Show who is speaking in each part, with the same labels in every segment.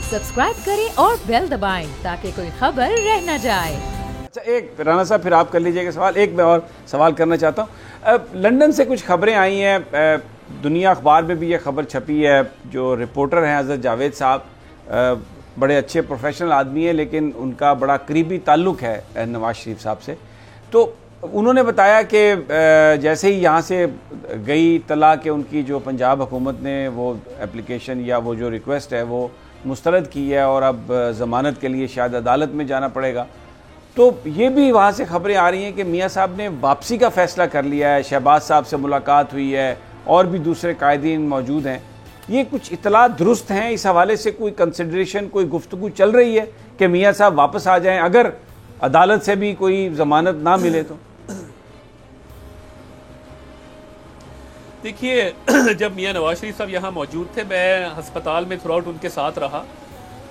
Speaker 1: Subscribe करें और bell दबाएं ताकि कोई खबर रह न जाए।
Speaker 2: अच्छा, एक राना साहब फिर आप कर लीजिएगा सवाल। एक मैं और सवाल करना चाहता हूँ। लंदन से कुछ खबरें आई हैं, दुनिया अखबार में भी ये खबर छपी है। जो रिपोर्टर हैं हज़रत जावेद साहब, बड़े अच्छे प्रोफेशनल आदमी हैं, लेकिन उनका बड़ा करीबी ताल्लुक़ है नवाज शरीफ साहब से। तो उन्होंने बताया कि जैसे ही यहाँ से गई तला कि उनकी जो पंजाब हुकूमत ने वो एप्लीकेशन या वो जो रिक्वेस्ट है वो मुस्तरद की है और अब ज़मानत के लिए शायद अदालत में जाना पड़ेगा। तो ये भी वहाँ से खबरें आ रही हैं कि मियाँ साहब ने वापसी का फ़ैसला कर लिया है, शहबाज साहब से मुलाकात हुई है और भी दूसरे कायदीन मौजूद हैं। ये कुछ इतला दुरुस्त हैं? इस हवाले से कोई कंसिडरेशन, कोई गुफ्तगू चल रही है कि मियाँ साहब वापस आ जाएं अगर अदालत से भी कोई ज़मानत ना मिले तो?
Speaker 3: देखिए, जब मियाँ नवाज शरीफ साहब यहाँ मौजूद थे, मैं हस्पताल में थ्रू आउट उनके साथ रहा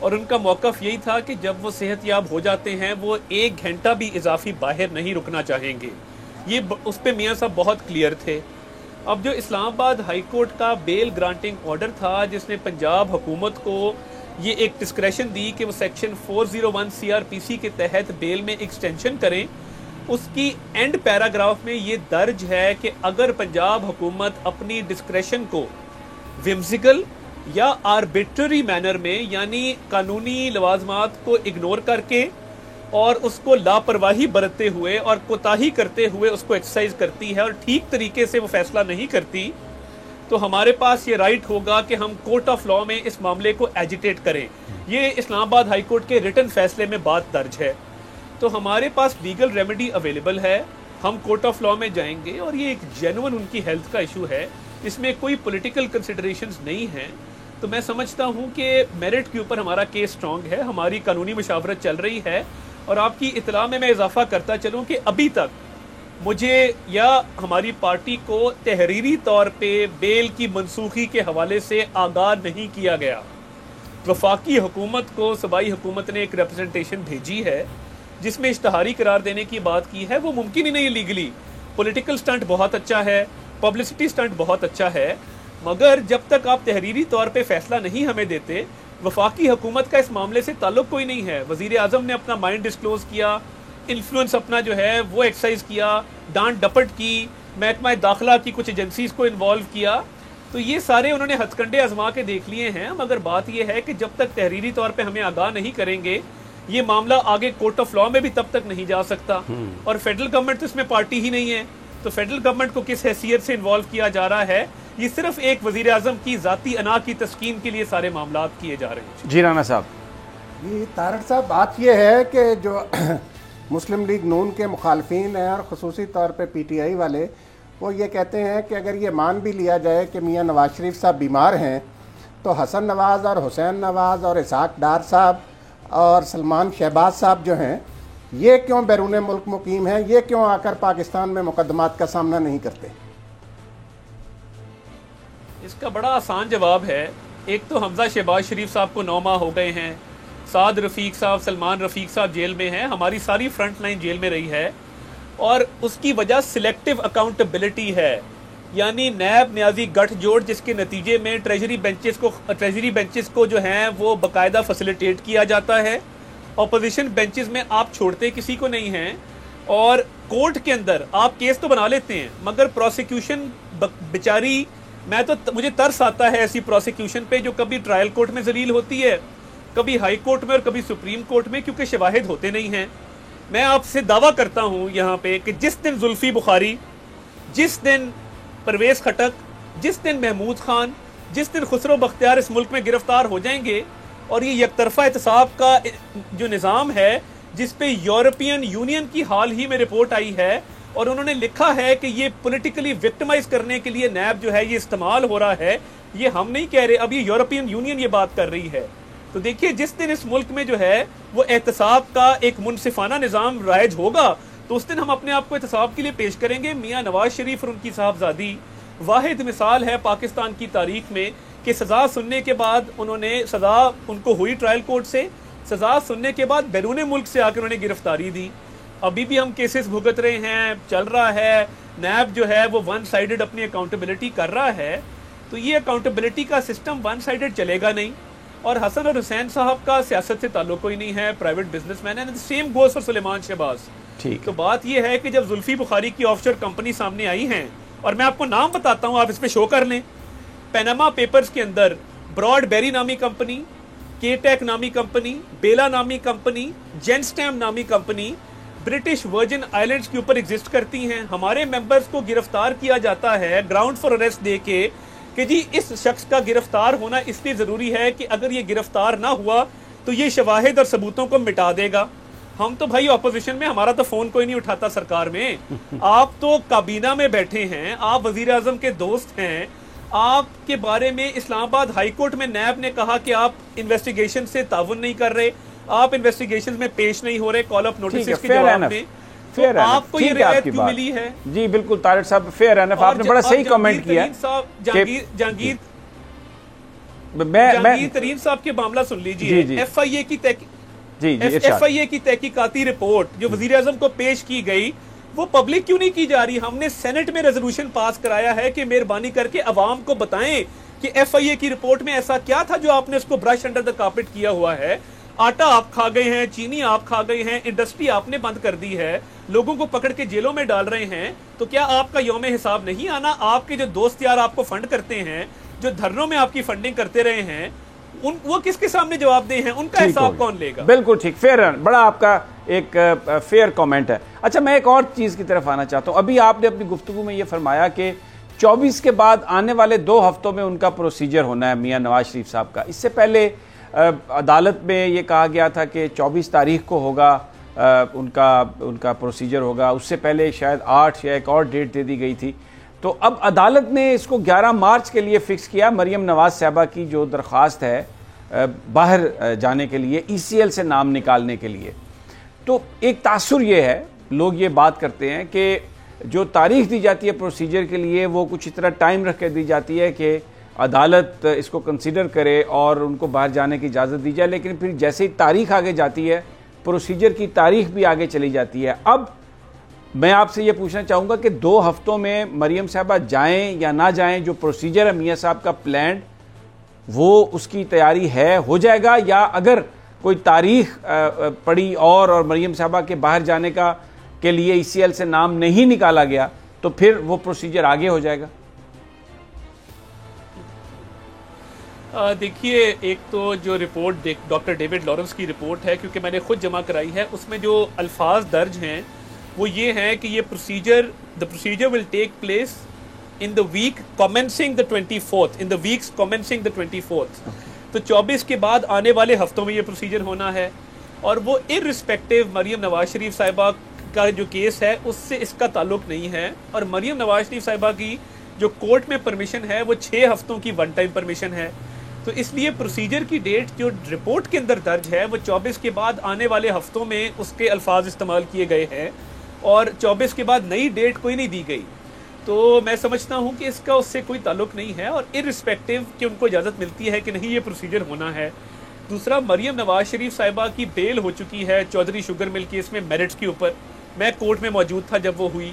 Speaker 3: और उनका मौक़िफ़ यही था कि जब वो सेहतयाब हो जाते हैं वो 1 घंटा भी इजाफी बाहर नहीं रुकना चाहेंगे। ये उस पर मियाँ साहब बहुत क्लियर थे। अब जो इस्लामाबाद हाई कोर्ट का बेल ग्रांटिंग ऑर्डर था, जिसने पंजाब हुकूमत को ये एक डिस्क्रेशन दी कि वो सेक्शन 401 CRPC के तहत बेल में एक्सटेंशन करें, उसकी एंड पैराग्राफ में ये दर्ज है कि अगर पंजाब हुकूमत अपनी डिस्क्रेशन को विम्सिकल या आर्बिट्ररी मैनर में, यानी कानूनी लवाजमात को इग्नोर करके और उसको लापरवाही बरतते हुए और कोताही करते हुए उसको एक्सरसाइज करती है और ठीक तरीके से वो फैसला नहीं करती, तो हमारे पास ये राइट होगा कि हम कोर्ट ऑफ लॉ में इस मामले को एजिटेट करें। ये इस्लामाबाद हाई कोर्ट के रिटन फैसले में बात दर्ज है। तो हमारे पास लीगल रेमेडी अवेलेबल है, हम कोर्ट ऑफ लॉ में जाएंगे और ये एक जेन्युइन उनकी हेल्थ का इशू है, इसमें कोई पॉलिटिकल कंसिडरेशंस नहीं हैं। तो मैं समझता हूँ कि मेरिट के ऊपर हमारा केस स्ट्रॉन्ग है, हमारी कानूनी मुशावरत चल रही है। और आपकी इतला में मैं इजाफा करता चलूँ कि अभी तक मुझे या हमारी पार्टी को तहरीरी तौर पे बेल की मनसूखी के हवाले से आगाह नहीं किया गया। वफाकी हुकूमत को सूबाई हुकूमत ने एक रिप्रेजेंटेशन भेजी है जिसमें इश्तहारी करार देने की बात की है। वो मुमकिन ही नहीं लीगली। पॉलिटिकल स्टंट बहुत अच्छा है, पब्लिसिटी स्टंट बहुत अच्छा है, मगर जब तक आप तहरीरी तौर पे फैसला नहीं हमें देते, वफाकी हुकूमत का इस मामले से ताल्लुक कोई नहीं है। वज़ीर आज़म ने अपना माइंड डिस्क्लोज किया, इन्फ्लुएंस अपना जो है वो एक्सरसाइज किया, डांट डपट की, महकमा दाखिला की कुछ एजेंसीज को इन्वॉल्व किया। तो ये सारे उन्होंने हथकंडे आजमा के देख लिए हैं, मगर बात यह है कि जब तक तहरीरी तौर पे हमें आगाह नहीं करेंगे, ये मामला आगे कोर्ट ऑफ लॉ में भी तब तक नहीं जा सकता। और फेडरल गवर्नमेंट तो इसमें पार्टी ही नहीं है, तो फेडरल गवर्नमेंट को किस हैसियत से इन्वॉल्व किया जा रहा है? ये सिर्फ एक वजीर आजम की जाती अना की तस्कीन के लिए सारे मामला किए जा रहे हैं।
Speaker 2: जी राना साहब।
Speaker 4: जी तारक साहब, बात यह है कि जो मुस्लिम लीग नून के मुखालफिन हैं और ख़ुसूसी तौर पे PTI वाले, वो ये कहते हैं कि अगर ये मान भी लिया जाए कि मियाँ नवाज शरीफ साहब बीमार हैं, तो हसन नवाज़ और हुसैन नवाज़ और इसाक डार साहब और सलमान शहबाज साहब जो हैं, ये क्यों बैरून मुल्क मुकीम हैं? ये क्यों आकर पाकिस्तान में मुकदमात का सामना नहीं करते?
Speaker 3: इसका बड़ा आसान जवाब है। एक तो हमजा शहबाज शरीफ साहब को 9 माह हो गए हैं, साद रफ़ीक साहब, सलमान रफ़ीक साहब जेल में हैं, हमारी सारी फ्रंट लाइन जेल में रही है और उसकी वजह सिलेक्टिव अकाउंटेबिलिटी है, यानी नैब न्याजी गठजोड़ जिसके नतीजे में ट्रेजरी बेंचेस को जो हैं वो बाकायदा फैसिलिटेट किया जाता है। अपोजिशन बेंचेस में आप छोड़ते किसी को नहीं हैं और कोर्ट के अंदर आप केस तो बना लेते हैं, मगर प्रोसिक्यूशन बेचारी, मुझे तरस आता है ऐसी प्रोसिक्यूशन पे जो कभी ट्रायल कोर्ट में जलील होती है, कभी हाई कोर्ट में और कभी सुप्रीम कोर्ट में, क्योंकि शवाहिद होते नहीं हैं। मैं आपसे दावा करता हूं यहाँ पे कि जिस दिन जुल्फी बुखारी, जिस दिन परवेज खटक, जिस दिन महमूद खान, जिस दिन खुसरो बख्तियार इस मुल्क में गिरफ्तार हो जाएंगे और ये यकतरफा एहतसाब का जो निज़ाम है जिस पे यूरोपियन यूनियन की हाल ही में रिपोर्ट आई है और उन्होंने लिखा है कि ये पॉलिटिकली विक्टिमाइज करने के लिए नैब जो है ये इस्तेमाल हो रहा है, ये हम नहीं कह रहे, अब ये यूरोपियन यूनियन ये बात कर रही है। तो देखिए, जिस दिन इस मुल्क में जो है वो एहतसाब का एक मुनसिफाना निज़ाम राइज होगा, तो उस दिन हम अपने आप को एहतसाब के लिए पेश करेंगे। मियाँ नवाज शरीफ और उनकी साहबजादी वाहिद मिसाल है पाकिस्तान की तारीख में कि सज़ा सुनने के बाद सज़ा उनको हुई ट्रायल कोर्ट से, सज़ा सुनने के बाद बैरून मुल्क से आकर उन्होंने गिरफ्तारी दी। अभी भी हम केसेस भुगत रहे हैं, चल रहा है। नैब जो है वो वन साइडेड अपनी अकाउंटेबिलिटी कर रहा है, तो ये अकाउंटेबिलिटी का सिस्टम वन साइडेड चलेगा नहीं। और हसन और हुसैन साहब का सियासत से ताल्लुक कोई नहीं है, प्राइवेट बिजनेसमैन है। Same goes for Suleman Shahbaz.
Speaker 2: ठीक,
Speaker 3: तो बात यह है कि जब जुल्फी बुखारी की ऑफशोर कंपनी सामने आई हैं, और मैं आपको नाम बताता हूं, आप इस पे शो कर लें। पैनामा पेपर्स के अंदर ब्रॉडबेरी नामी कंपनी, केटेक नामी कंपनी, बेला नामी कंपनी, जेनस्टैम नामी कंपनी ब्रिटिश वर्जिन आइलैंड्स के ऊपर एग्जिस्ट करती हैं। हमारे मेंबर्स को गिरफ्तार किया जाता है ग्राउंड फॉर अरेस्ट दे के कि जी इस शख्स का गिरफ्तार होना इसलिए जरूरी है कि अगर ये गिरफ्तार ना हुआ तो ये शवाहिद और सबूतों को मिटा देगा। हम तो भाई ऑपोजिशन में, हमारा तो फोन कोई नहीं उठाता सरकार में। आप तो काबीना में बैठे हैं, आप वजीर आजम के दोस्त हैं, आपके बारे में इस्लामाबाद हाई कोर्ट में नैब ने कहा कि आप इन्वेस्टिगेशन से ताउन नहीं कर रहे, आप इन्वेस्टिगेशन में पेश नहीं हो रहे कॉल ऑफ नोटिस के जवाब में, तो आपको ये रियायत क्यों मिली है?
Speaker 2: जी बिल्कुल तारिक साहब, फेयर एनफ, आपने बड़ा सही कमेंट किया।
Speaker 3: जहांगीर तरीन साहब के मामला सुन लीजिए। एफआईए की तहकीकाती रिपोर्ट जो वजीर आजम को पेश की गई वो पब्लिक क्यों नहीं की जा रही? हमने सेनेट में रेजोल्यूशन पास कराया है कि मेहरबानी करके अवाम को बताएं कि एफआईए की रिपोर्ट में ऐसा क्या था जो आपने उसको ब्रश अंडर द कार्पेट किया हुआ है। आटा आप खा गए हैं, चीनी आप खा गए हैं, इंडस्ट्री आपने बंद कर दी है, लोगों को पकड़ के जेलों में डाल रहे हैं, तो क्या आपका यौमे हिसाब नहीं आना? आपके जो दोस्त यार आपको फंड करते हैं, जो धरनों में आपकी फंडिंग करते रहे हैं, वो किसके सामने जवाब दे हैं? उनका हिसाब कौन लेगा?
Speaker 2: बिल्कुल ठीक, फेयर, बड़ा आपका एक फेयर कमेंट है। अच्छा, मैं एक और चीज की तरफ आना चाहता हूं। अभी आपने अपनी गुफ्तगू में ये फरमाया कि 24 के बाद आने वाले 2 हफ्तों में उनका प्रोसीजर होना है मियां नवाज शरीफ साहब का। इससे पहले अदालत में ये कहा गया था कि 24 तारीख को होगा उनका प्रोसीजर होगा, उससे पहले शायद 8 या एक और डेट दे दी गई थी। तो अब अदालत ने इसको 11 मार्च के लिए फिक्स किया। मरियम नवाज साहबा की जो दरख्वास्त है बाहर जाने के लिए, ECL से नाम निकालने के लिए, तो एक तासुर ये है, लोग ये बात करते हैं कि जो तारीख दी जाती है प्रोसीजर के लिए वो कुछ इतना टाइम रख के दी जाती है कि अदालत इसको कंसीडर करे और उनको बाहर जाने की इजाज़त दी जाए, लेकिन फिर जैसे ही तारीख आगे जाती है प्रोसीजर की तारीख भी आगे चली जाती है। अब मैं आपसे ये पूछना चाहूँगा कि 2 हफ्तों में मरियम साहबा जाएं या ना जाएं, जो प्रोसीजर है मियाँ साहब का प्लान, वो उसकी तैयारी है, हो जाएगा? या अगर कोई तारीख पड़ी और मरियम साहबा के बाहर जाने का के लिए ECL से नाम नहीं निकाला गया तो फिर वो प्रोसीजर आगे हो जाएगा?
Speaker 3: देखिए, एक तो जो रिपोर्ट डॉक्टर डेविड लॉरेंस की रिपोर्ट है, क्योंकि मैंने खुद जमा कराई है, उसमें जो अल्फाज दर्ज हैं वो ये हैं कि ये the procedure will take place in the week commencing the 24th, in the weeks commencing the 24th। तो 24 के बाद आने वाले हफ्तों में ये प्रोसीजर होना है, और वो इररिस्पेक्टिव मरियम नवाज शरीफ साहिबा का जो केस है उससे इसका ताल्लुक नहीं है। और मरियम नवाज शरीफ साहिबा की जो कोर्ट में परमिशन है वो 6 हफ्तों की वन टाइम परमिशन है। तो इसलिए प्रोसीजर की डेट जो रिपोर्ट के अंदर दर्ज है वो 24 के बाद आने वाले हफ्तों में उसके अल्फाज इस्तेमाल किए गए हैं, और 24 के बाद नई डेट कोई नहीं दी गई। तो मैं समझता हूं कि इसका उससे कोई ताल्लुक नहीं है, और इररिस्पेक्टिव कि उनको इजाज़त मिलती है कि नहीं ये प्रोसीजर होना है। दूसरा, मरियम नवाज शरीफ साहिबा की बेल हो चुकी है चौधरी शुगर मिल केस में मेरिट्स के ऊपर। मैं कोर्ट में मौजूद था जब वो हुई।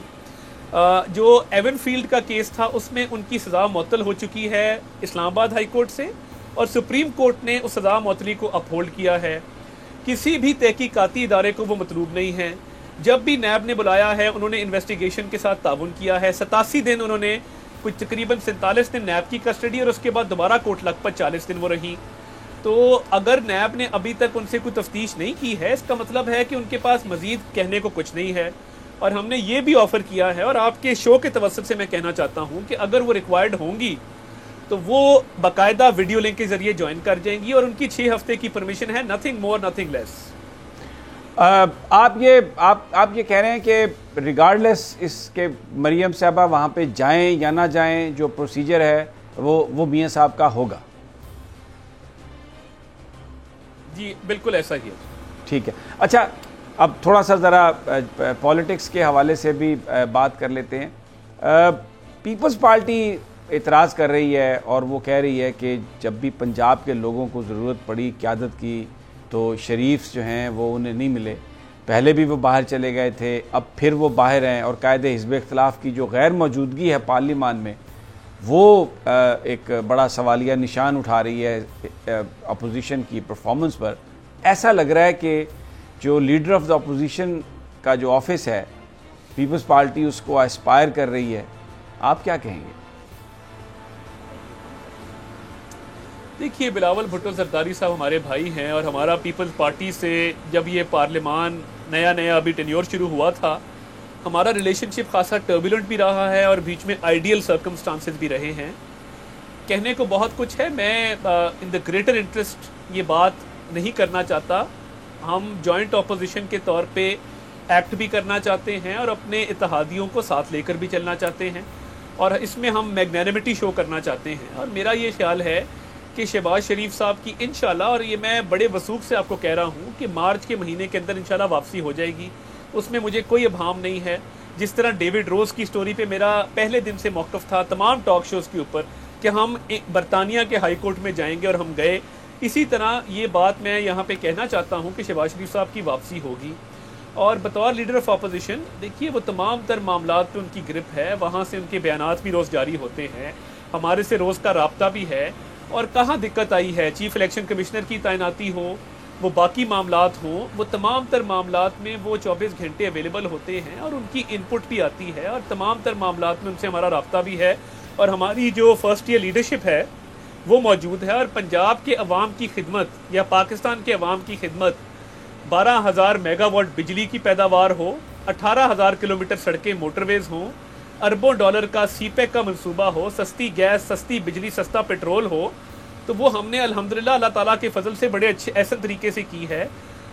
Speaker 3: जो एवन फील्ड का केस था उसमें उनकी सज़ा मुअत्तल हो चुकी है इस्लामाबाद हाई कोर्ट से, और सुप्रीम कोर्ट ने उस सज़ा मुअत्तली को अपहोल्ड किया है। किसी भी तहकीकाती इदारे को वो मतलूब नहीं है। जब भी नैब ने बुलाया है उन्होंने इन्वेस्टिगेशन के साथ ताउन किया है। 87 दिन उन्होंने, कुछ तकरीबन 47 दिन नैब की कस्टडी, और उसके बाद दोबारा कोर्ट लखपत 40 दिन वो रही। तो अगर नैब ने अभी तक उनसे कोई तफ्तीश नहीं की है, इसका मतलब है कि उनके पास मजीद कहने को कुछ नहीं है। और हमने ये भी ऑफर किया है, और आपके शो के तवस्सुत से मैं कहना चाहता हूँ कि अगर वो रिक्वायर्ड होंगी तो वो बाकायदा वीडियो लिंक के जरिए ज्वाइन कर जाएंगी, और उनकी 6 हफ्ते की परमिशन है, नथिंग मोर नथिंग लेस।
Speaker 2: आप ये कह रहे हैं कि रिगार्डलेस इसके मरियम साहबा वहाँ पे जाएं या ना जाएं, जो प्रोसीजर है वो मियाँ साहब का होगा?
Speaker 3: जी बिल्कुल ऐसा ही है।
Speaker 2: ठीक है। अच्छा, अब थोड़ा सा ज़रा पॉलिटिक्स के हवाले से भी बात कर लेते हैं। पीपल्स पार्टी एतराज़ कर रही है और वो कह रही है कि जब भी पंजाब के लोगों को ज़रूरत पड़ी क़यादत की तो शरीफ जो हैं वो उन्हें नहीं मिले। पहले भी वो बाहर चले गए थे, अब फिर वो बाहर हैं, और कायदे हिज़्ब इख्तिलाफ़ की जो गैर मौजूदगी है पार्लिमान में वो एक बड़ा सवालिया निशान उठा रही है अपोजिशन की परफॉर्मेंस पर। ऐसा लग रहा है कि जो लीडर ऑफ द अपोजिशन का जो ऑफिस है, पीपल्स पार्टी उसको एस्पायर कर रही है। आप क्या कहेंगे?
Speaker 3: देखिए, बिलावल भुट्टो जरदारी साहब हमारे भाई हैं और हमारा पीपल्स पार्टी से जब ये पार्लियामान नया अभी टेन्योर शुरू हुआ था, हमारा रिलेशनशिप खासा टर्बुलेंट भी रहा है और बीच में आइडियल सर्कमस्टांसेस भी रहे हैं। कहने को बहुत कुछ है, मैं इन द ग्रेटर इंटरेस्ट ये बात नहीं करना चाहता। हम जॉइंट ऑपोजिशन के तौर पे एक्ट भी करना चाहते हैं और अपने इत्तेहादियों को साथ लेकर भी चलना चाहते हैं और इसमें हम मैग्नेनिमिटी शो करना चाहते हैं। और मेरा ये ख्याल है कि शहबाज शरीफ साहब की इंशाल्लाह, और ये मैं बड़े वसूख से आपको कह रहा हूँ कि मार्च के महीने के अंदर इंशाल्लाह वापसी हो जाएगी, उसमें मुझे कोई अभाम नहीं है। जिस तरह डेविड रोज की स्टोरी पे मेरा पहले दिन से मौक़िफ़ था तमाम टॉक शोज़ के ऊपर कि हम बरतानिया के हाई कोर्ट में जाएंगे और हम गए, इसी तरह ये बात मैं यहाँ पे कहना चाहता हूँ कि शहबाज शरीफ साहब की वापसी होगी। और बतौर लीडर ऑफ अपोजिशन देखिए, वो तमाम तर मामलात पे उनकी ग्रिप है, वहाँ से उनके बयानात भी रोज़ जारी होते हैं, हमारे से रोज़ का राब्ता भी है। और कहाँ दिक्कत आई है, चीफ इलेक्शन कमिश्नर की तैनाती हो, वो बाकी मामलात हों, वो तमाम तर मामलात में वो 24 घंटे अवेलेबल होते हैं और उनकी इनपुट भी आती है और तमाम तर मामलात में उनसे हमारा राब्ता भी है। और हमारी जो फर्स्ट ईयर लीडरशिप है वो मौजूद है और पंजाब के अवाम की खिदमत या पाकिस्तान के अवाम की खिदमत 12,000 मेगावाट बिजली की पैदावार हो, 18,000 किलोमीटर सड़कें मोटरवेज हों, अरबों डॉलर का सीपेक का मंसूबा हो, सस्ती गैस, सस्ती बिजली, सस्ता पेट्रोल हो, तो वो हमने अल्हम्दुलिल्लाह अल्लाह ताला के फजल से बड़े अच्छे ऐसे तरीके से की है।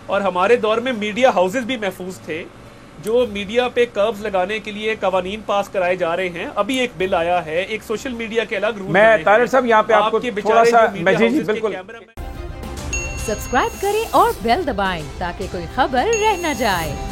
Speaker 3: और हमारे दौर में मीडिया हाउसेज भी महफूज थे, जो मीडिया पे कर्ब्स लगाने के लिए कवानीन पास कराए जा रहे हैं। अभी एक बिल आया है, एक सोशल मीडिया के अलग रूल।
Speaker 2: मैं तारिर साहब यहाँ पे आपको थोड़ा सा बिल्कुल
Speaker 1: सब्सक्राइब करें और बेल दबाएं ताकि कोई खबर रह न जाए।